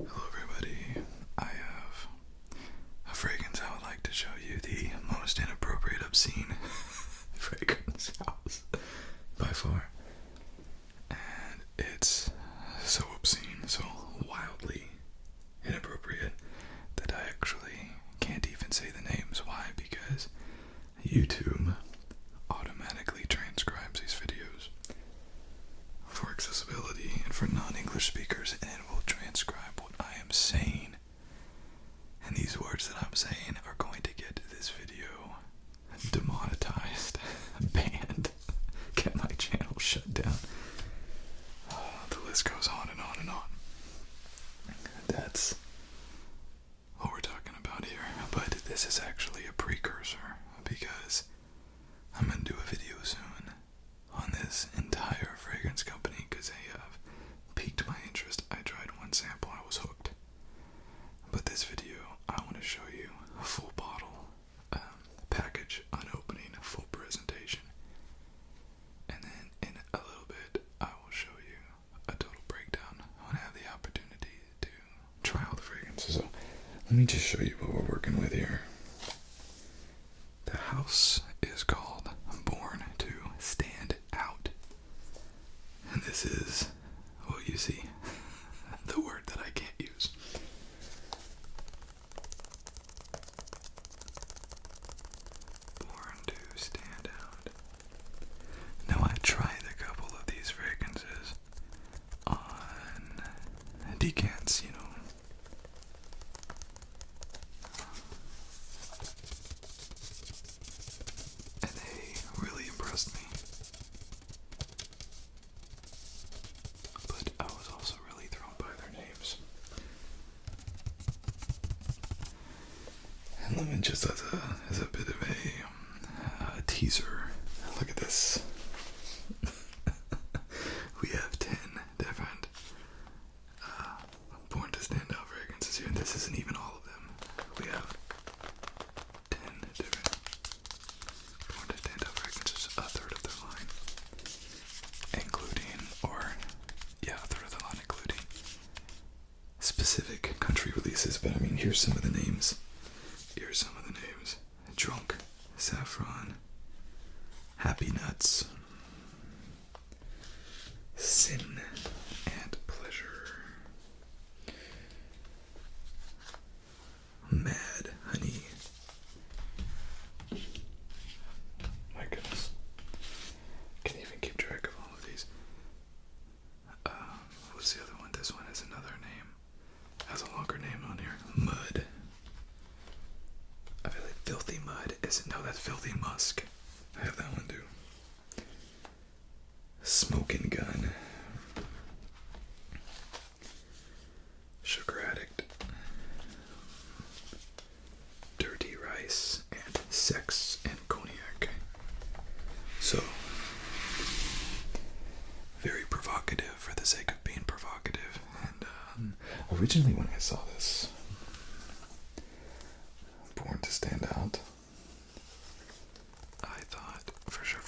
Hello everybody, I have a fragrance I would like to show you, the most inappropriate, obscene fragrance house by far. And it's so obscene, so wildly inappropriate that I actually can't even say the names. Why? Because YouTube automatically transcribes these videos for accessibility and for non-English speakers, and it will transcribe what I am saying. And these words that I'm saying are going to get this video demonetized, banned, get my channel shut down. The list goes on and on and on. That's what we're talking about here. But this is actually a precursor, because I'm going to do a video soon on this entire fragrance company, because they have piqued my interest. I tried one sample, I was hooked. But this video, I want to show you a full bottle, package, unopening, full presentation. And then in a little bit, I will show you a total breakdown when I have the opportunity to try all the fragrances. So let me just show you what we're working with here. The house is called Born to Stand Out. And this is what you see, the word that I can't use. Born to Stand Out. Now, I tried a couple of these fragrances on decants, you know. And they really impressed me. But I was also really thrown by their names. And let me just, as a bit of a teaser, look at this. We have 10 different Born to Stand Out fragrances here, and this isn't even all of them. We have 10 different Born to Stand Out fragrances, a third of the line, including, a third of the line, including specific country releases. But I mean, here's some of the names. Drunk, Saffron, Happy Nuts, Sin and Pleasure, Mad Honey. My goodness. Can't even keep track of all of these. What's the other one? This one has another name. Has a longer name on here. Mud. I feel like Filthy Mud isn't. No, that's Filthy Musk. I have that one too. Smoking Gun. Sugar Addict. Dirty Rice. And Sex and Cognac. So, very provocative for the sake of being provocative. And originally when I saw this Born to Stand Out, I thought for sure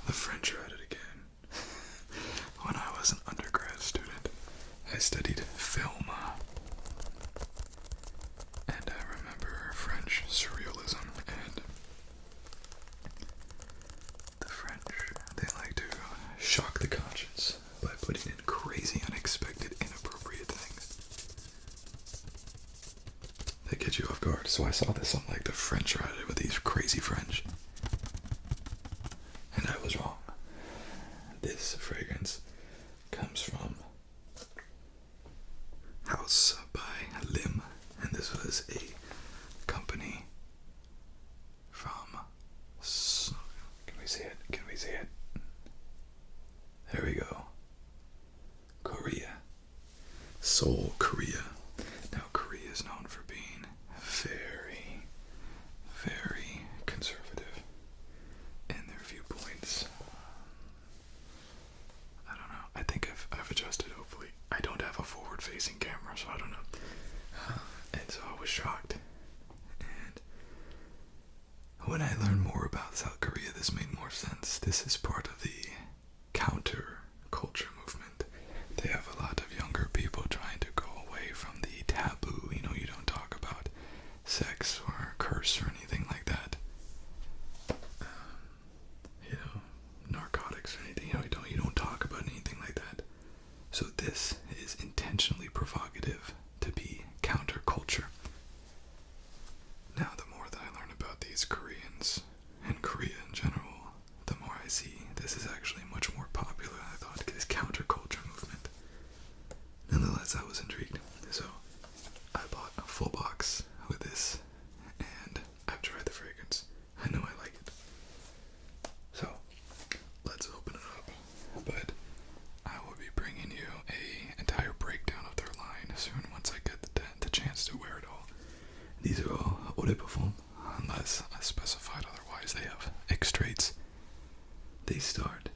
the French are at it again. When I was an undergrad student, I studied film, and I remember French surrealism, and the French, they like to shock the conscience by putting in crazy, unexpected, inappropriate things that get you off guard. So I saw this on like the French are at it with these crazy French, and I was wrong. This fragrance comes from House by Lim, and this was a company from, can we see it? There we go. Korea. Seoul, Korea. Now, Korea is known for being very, very conservative in their viewpoints. I don't know. I think I've adjusted, hopefully. I don't have a forward-facing camera, so I don't know. And so I was shocked. And when I learned more about South Korea, this made more sense. This is part of the counter culture movement. They have a lot of younger people this is intentionally provocative to be counterculture. Now, the more that I learn about these Koreans and Korea in general, the more I see this is actually much more popular than I thought, this counterculture movement. Nonetheless, I was intrigued, so I bought a full box with this, and I've tried the fragrance. I know I like it. So, let's open it up. But I will be bringing you an entire breakdown of their line soon once I get the chance to wear it all. These are all eau de parfum, unless I specified otherwise. They have extraits. They start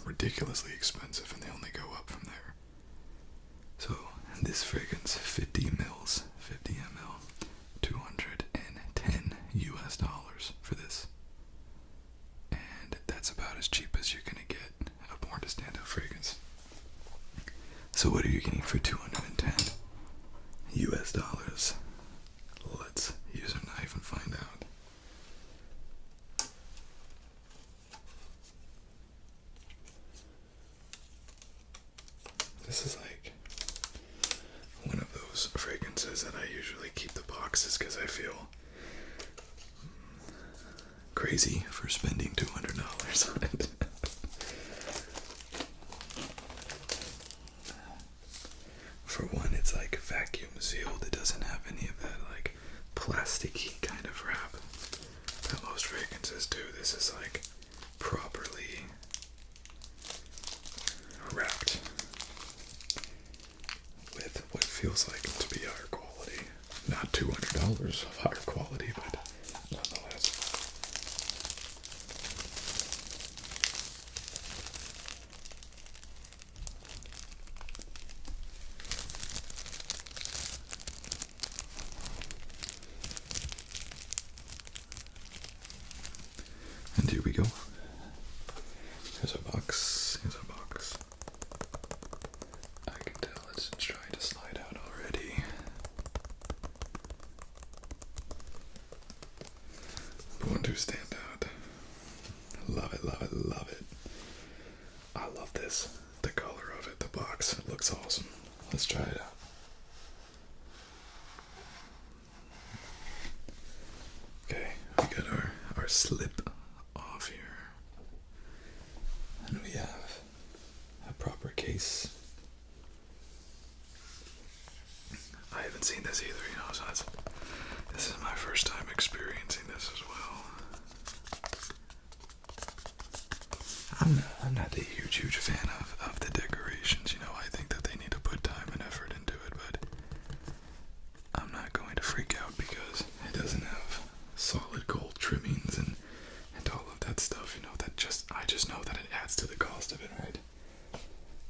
ridiculously expensive and they only go up from there. So, this fragrance, 50 mils, 50 ml, $210 US for this. And that's about as cheap as you're gonna get a Born to Stand Out fragrance. So what are you getting for $210 US? Let's use a knife and find out. This is like one of those fragrances that I usually keep the boxes because I feel crazy for spending $200 on it. For one, it's like vacuum sealed. It doesn't have any of that like plasticky kind of wrap that most fragrances do. This is like properly wrapped with what feels like to be higher quality. Not $200 of higher quality, but nonetheless. And here we go. Here's our box. Here's our box. I can tell it's trying to slide out already. Born to Stand Out. Love it, love it, love it. I love this. The color of it, the box. It looks awesome. Let's try it out. Okay, we got our slip off here. And we have a proper case. I haven't seen this either, so this is my first time experiencing this as well. I'm not a huge fan of the decorations, I think that they need to put time and effort into it, but I'm not going to freak out because it doesn't have solid gold trimmings and all of that stuff, I just know that it adds to the cost of it, right?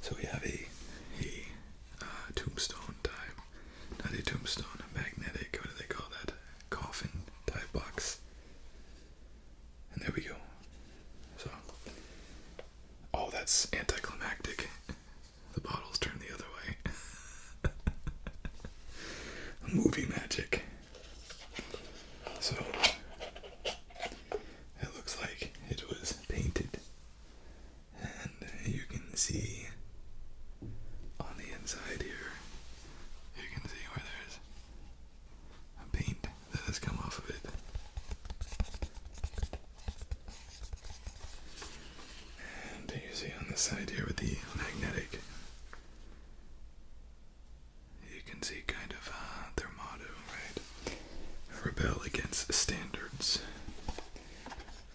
So we have a tombstone type, not a tombstone, a magnetic, what do they call that? Coffin type box. And there we go. So, oh, that's anticlimactic. The bottles turn the other way. Movie magic. So, it looks like it was painted. And you can see on the inside here, you can see where there's a paint that has come off of it. And you see on the side here with the magnetic, you can see kind of their motto, right? Rebel against standards.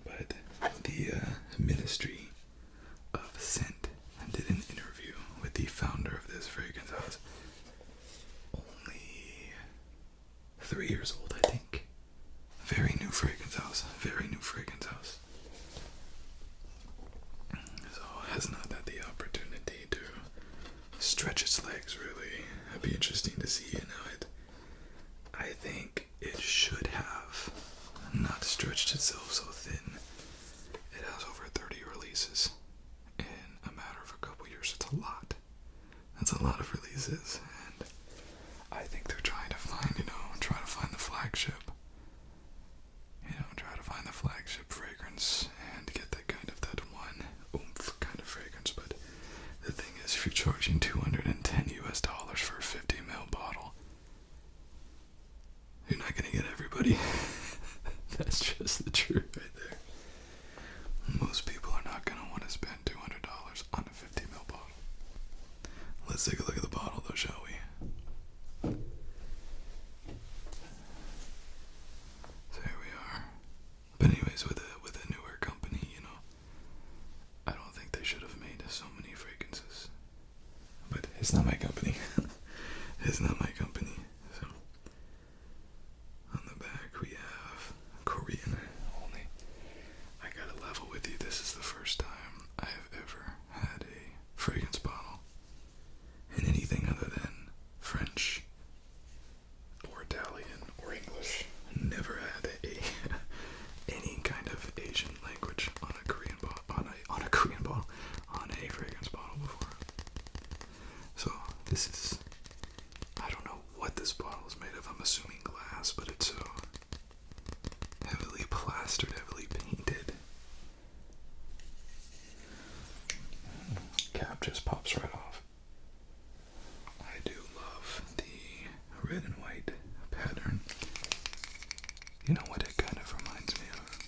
But the Ministry of Scent did an interview with the founder of this fragrance house. Only 3 years old, I think. Very new fragrance house. Very new fragrance house. So has not had the opportunity to stretch its legs, really. It'd be interesting to see, I think it should have not stretched itself so thin. It has over 30 releases in a matter of a couple years. It's a lot. That's a lot of releases, and I think they're trying to find, the flagship. Try to find the flagship fragrance and get that one oomph kind of fragrance. But the thing is, if you charging $210 for a 50 ml bottle. You're not gonna get everybody. That's just the truth right there. Most people are not gonna want to spend $200 on a 50 ml bottle. Let's take a look at the bottle though, shall we? So here we are. But anyways, with a newer company, you know, I don't think they should have made so many fragrances. But it's not my company. It's not my company. So on the back we have Korean only. I gotta level with you, this is the first time I have ever had a fragrance bottle in anything other than French or Italian or English. Never had any kind of Asian language on a Korean bottle, on a fragrance bottle before. So this is, I don't know what this bottle is made of. I'm assuming glass, but it's so heavily plastered, heavily painted. Cap just pops right off. I do love the red and white pattern. You know what it kind of reminds me of?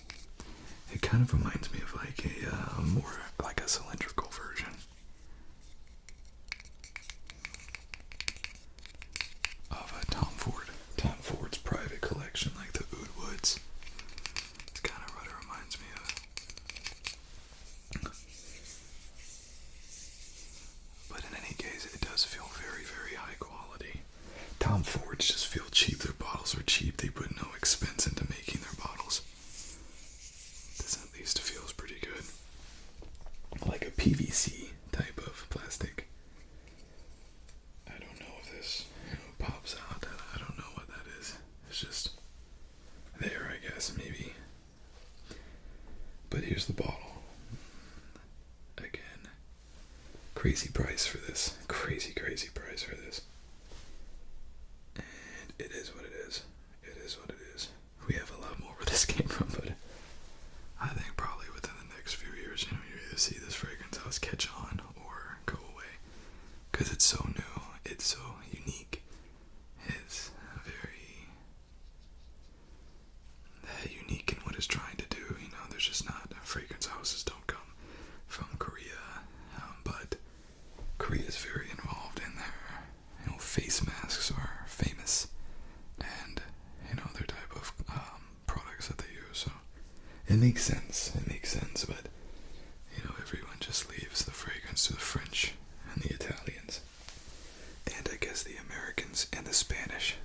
It kind of reminds me of like a more like a cylindrical version of a Tom Ford's private collection, like the Oud Woods. It's kind of what it reminds me of. But in any case, it does feel very, very high quality. Tom Fords just feel cheap. Their bottles are cheap. They put no expense into making their bottles. This at least feels pretty good. Like a PVC type of plastic. I don't know if this pops out. I don't know what that is. It's just there, I guess, maybe. But here's the bottle. Again, crazy price for this. Crazy price for this. And it is what it is. It is what it is. We have a lot more where this came from, but I think probably within the next few years, you know, you either see this fragrance house catch on or go away. Because it's so new. It's so unique. It's very unique in what it's trying to do. You know, there's just not, fragrance houses don't come from Korea, but Korea is very involved in their, you know, face masks are famous, and you know, their type of products that they use. So it makes sense. It makes sense, but you know, everyone just leaves the fragrance to the French and the Italians, and I guess the Americans and the Spanish,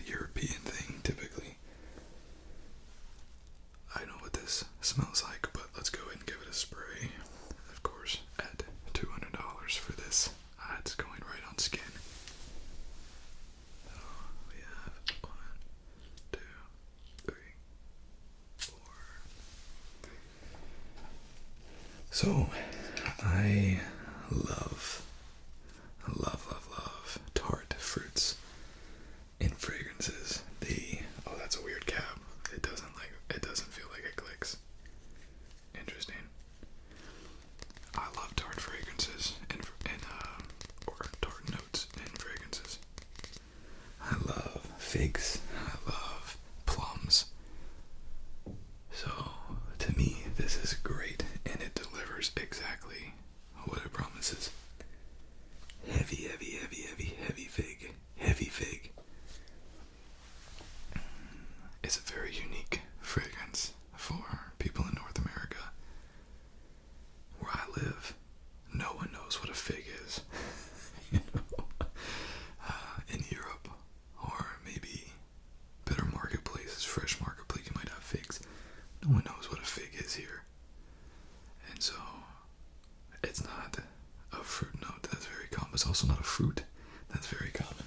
European thing typically. I know what this smells like, but let's go ahead and give it a spray. Of course, at $200 for this, it's going right on skin. So we have 1, 2, 3, 4. So I love tart fruits in fragrances. Oh, that's a weird cap. It doesn't feel like it clicks. Interesting. I love tart fragrances or tart notes in fragrances. I love figs. I love plums. So to me, this is great, and it delivers exactly what it promises. Heavy fig. Heavy fig. It's a very unique fragrance for people in North America. Where I live, no one knows what a fig is. You know, in Europe, or maybe better marketplaces, fresh marketplace, you might have figs. No one knows what a fig is here. And so, it's not a fruit note that's very common. It's also not a fruit that's very common.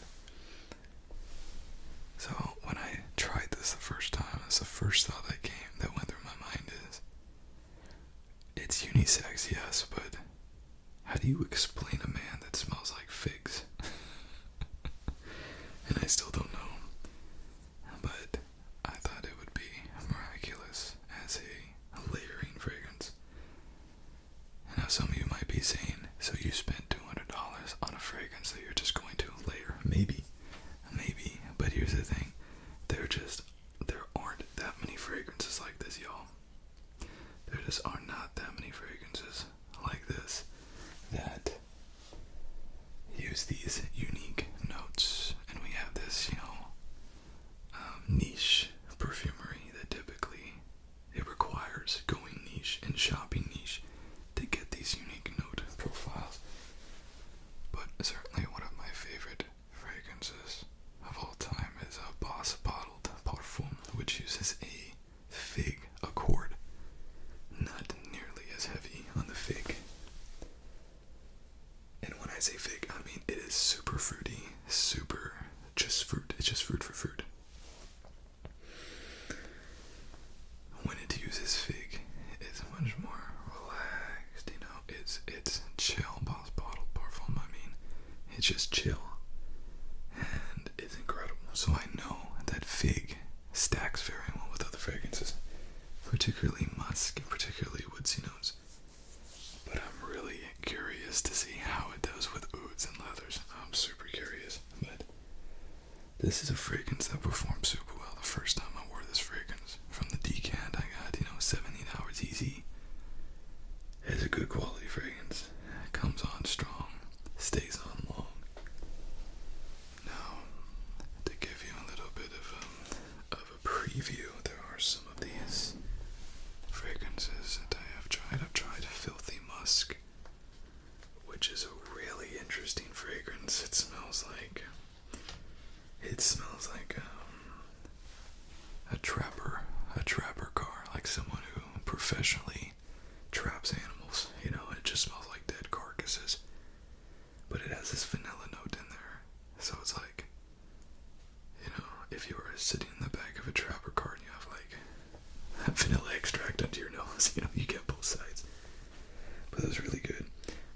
So when I tried this the first time, that's the first thought that went through my mind is, it's unisex, yes, but how do you explain a man that smells like figs? And I still don't know. But I thought it would be miraculous as a layering fragrance. And now some of you might be saying, so you spent $200 on fragrance that you're just going to layer. Maybe. But here's the thing. There aren't that many fragrances like this, y'all. There just are not that many fragrances like this that use these unique notes. And we have this, niche perfumery that typically it requires going niche and shopping niche to get these unique note profiles. But certainly one of my favorite fragrances of all time is a Boss Bottled Parfum, which uses a fig accord. Not nearly as heavy on the fig. And when I say fig, I mean it is super fruity, just fruit. It's just fruit for fruit. When it uses fig, it's much more relaxed, it's chill. Boss Bottled Parfum, it's just chill. And it's incredible. So I know that fig stacks very well with other fragrances, particularly musk, particularly woodsy notes. But I'm really curious to see how it does with ouds and leathers. I'm super curious. But this is a fragrance that performed super well the first time I wore this fragrance. From the decant, I got, 17 hours easy. It's a good quality fragrance. It comes on strong, stays on long. Now, to give you a little bit of a preview, there are some of these fragrances that I have tried. I've tried Filthy Musk, which is a really interesting fragrance. It smells like a trapper car, like someone who professionally traps animals. It just smells like dead carcasses. But it has this vanilla note in there. So it's like, if you were sitting in the back of a trapper car and you have like vanilla extract under your nose, you get both sides. But it was really good.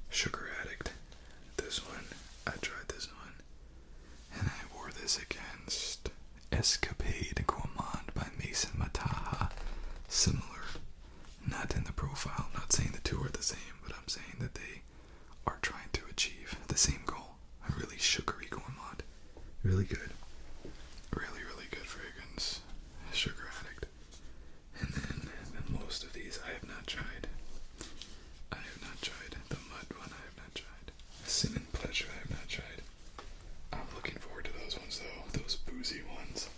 Sugar Addict. This one, I tried this one. And I wore this against Escapade Gourmand by Mason Mataha. Similar. Not in the profile. I'm not saying the two are the same, but I'm saying that they are trying to achieve the same goal. A really sugary gourmand. Really good. Really, really good fragrance. Sugar Addict. And then most of these I have not tried. I have not tried. The Mud one I have not tried. Sin and Pleasure I have not tried. I'm looking forward to those ones though. Those boozy ones.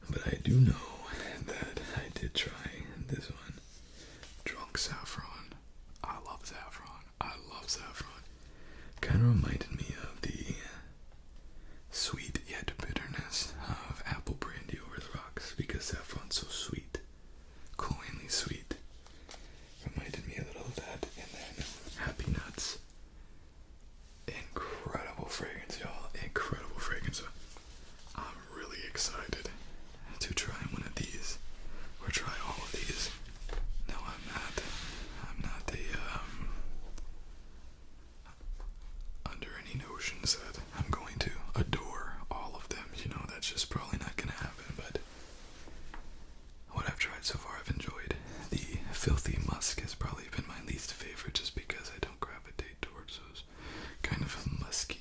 But I do know that I did try this one. Drunk Saffron. I love saffron. Kind of reminded me of the sweet yet bitterness of apple brandy over the rocks, because saffron's so sweet, cloyingly sweet. Reminded me a little of that. And then Happy Nuts. Incredible fragrance, y'all. Incredible fragrance. I'm really excited to try one of these, or try all of these. No, I'm not under any notions that I'm going to adore all of them. That's just probably not going to happen. But what I've tried so far, I've enjoyed. The Filthy Musk has probably been my least favorite, just because I don't gravitate towards those kind of musky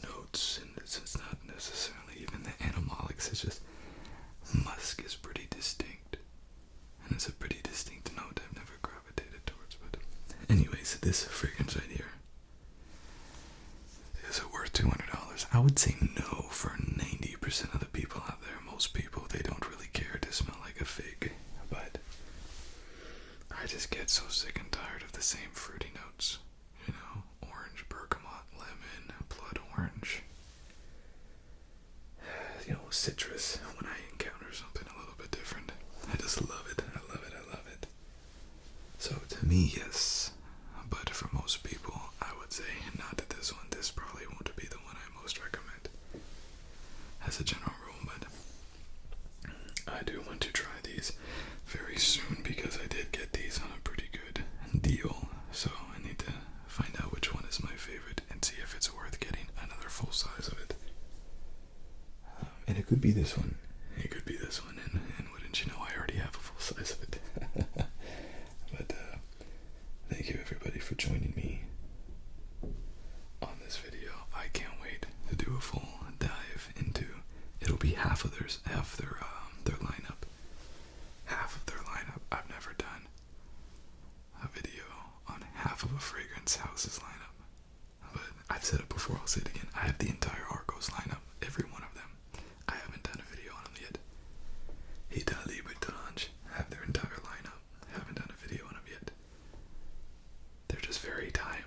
notes, and it's not necessarily even the animalics. It's just musk is pretty distinct, and it's a pretty distinct note I've never gravitated towards. But anyways, this fragrance right here, is it worth $200? I would say no for 90% of the people out there. Most people, they don't really care to smell like a fig, but I just get so sick and tired of the same fruity notes. Orange, bergamot, lemon, blood orange. Citrus, when I encounter something a little bit different. I just love it. I love it. So to me, yes. But for most people, I would say not this one. This probably won't be the one I most recommend as a general rule, but I do want to try these very soon, because I did get these on a pretty good deal. So I need to find out which one is my favorite and see if it's worth getting another full size of it. And it could be this one. And wouldn't you know, I already have a full size of it. But thank you everybody for joining me Fragrance Houses lineup. But I've said it before, I'll say it again. I have the entire Argos lineup, every one of them. I haven't done a video on them yet. Italie Boutange have their entire lineup. Haven't done a video on them yet. They're just very time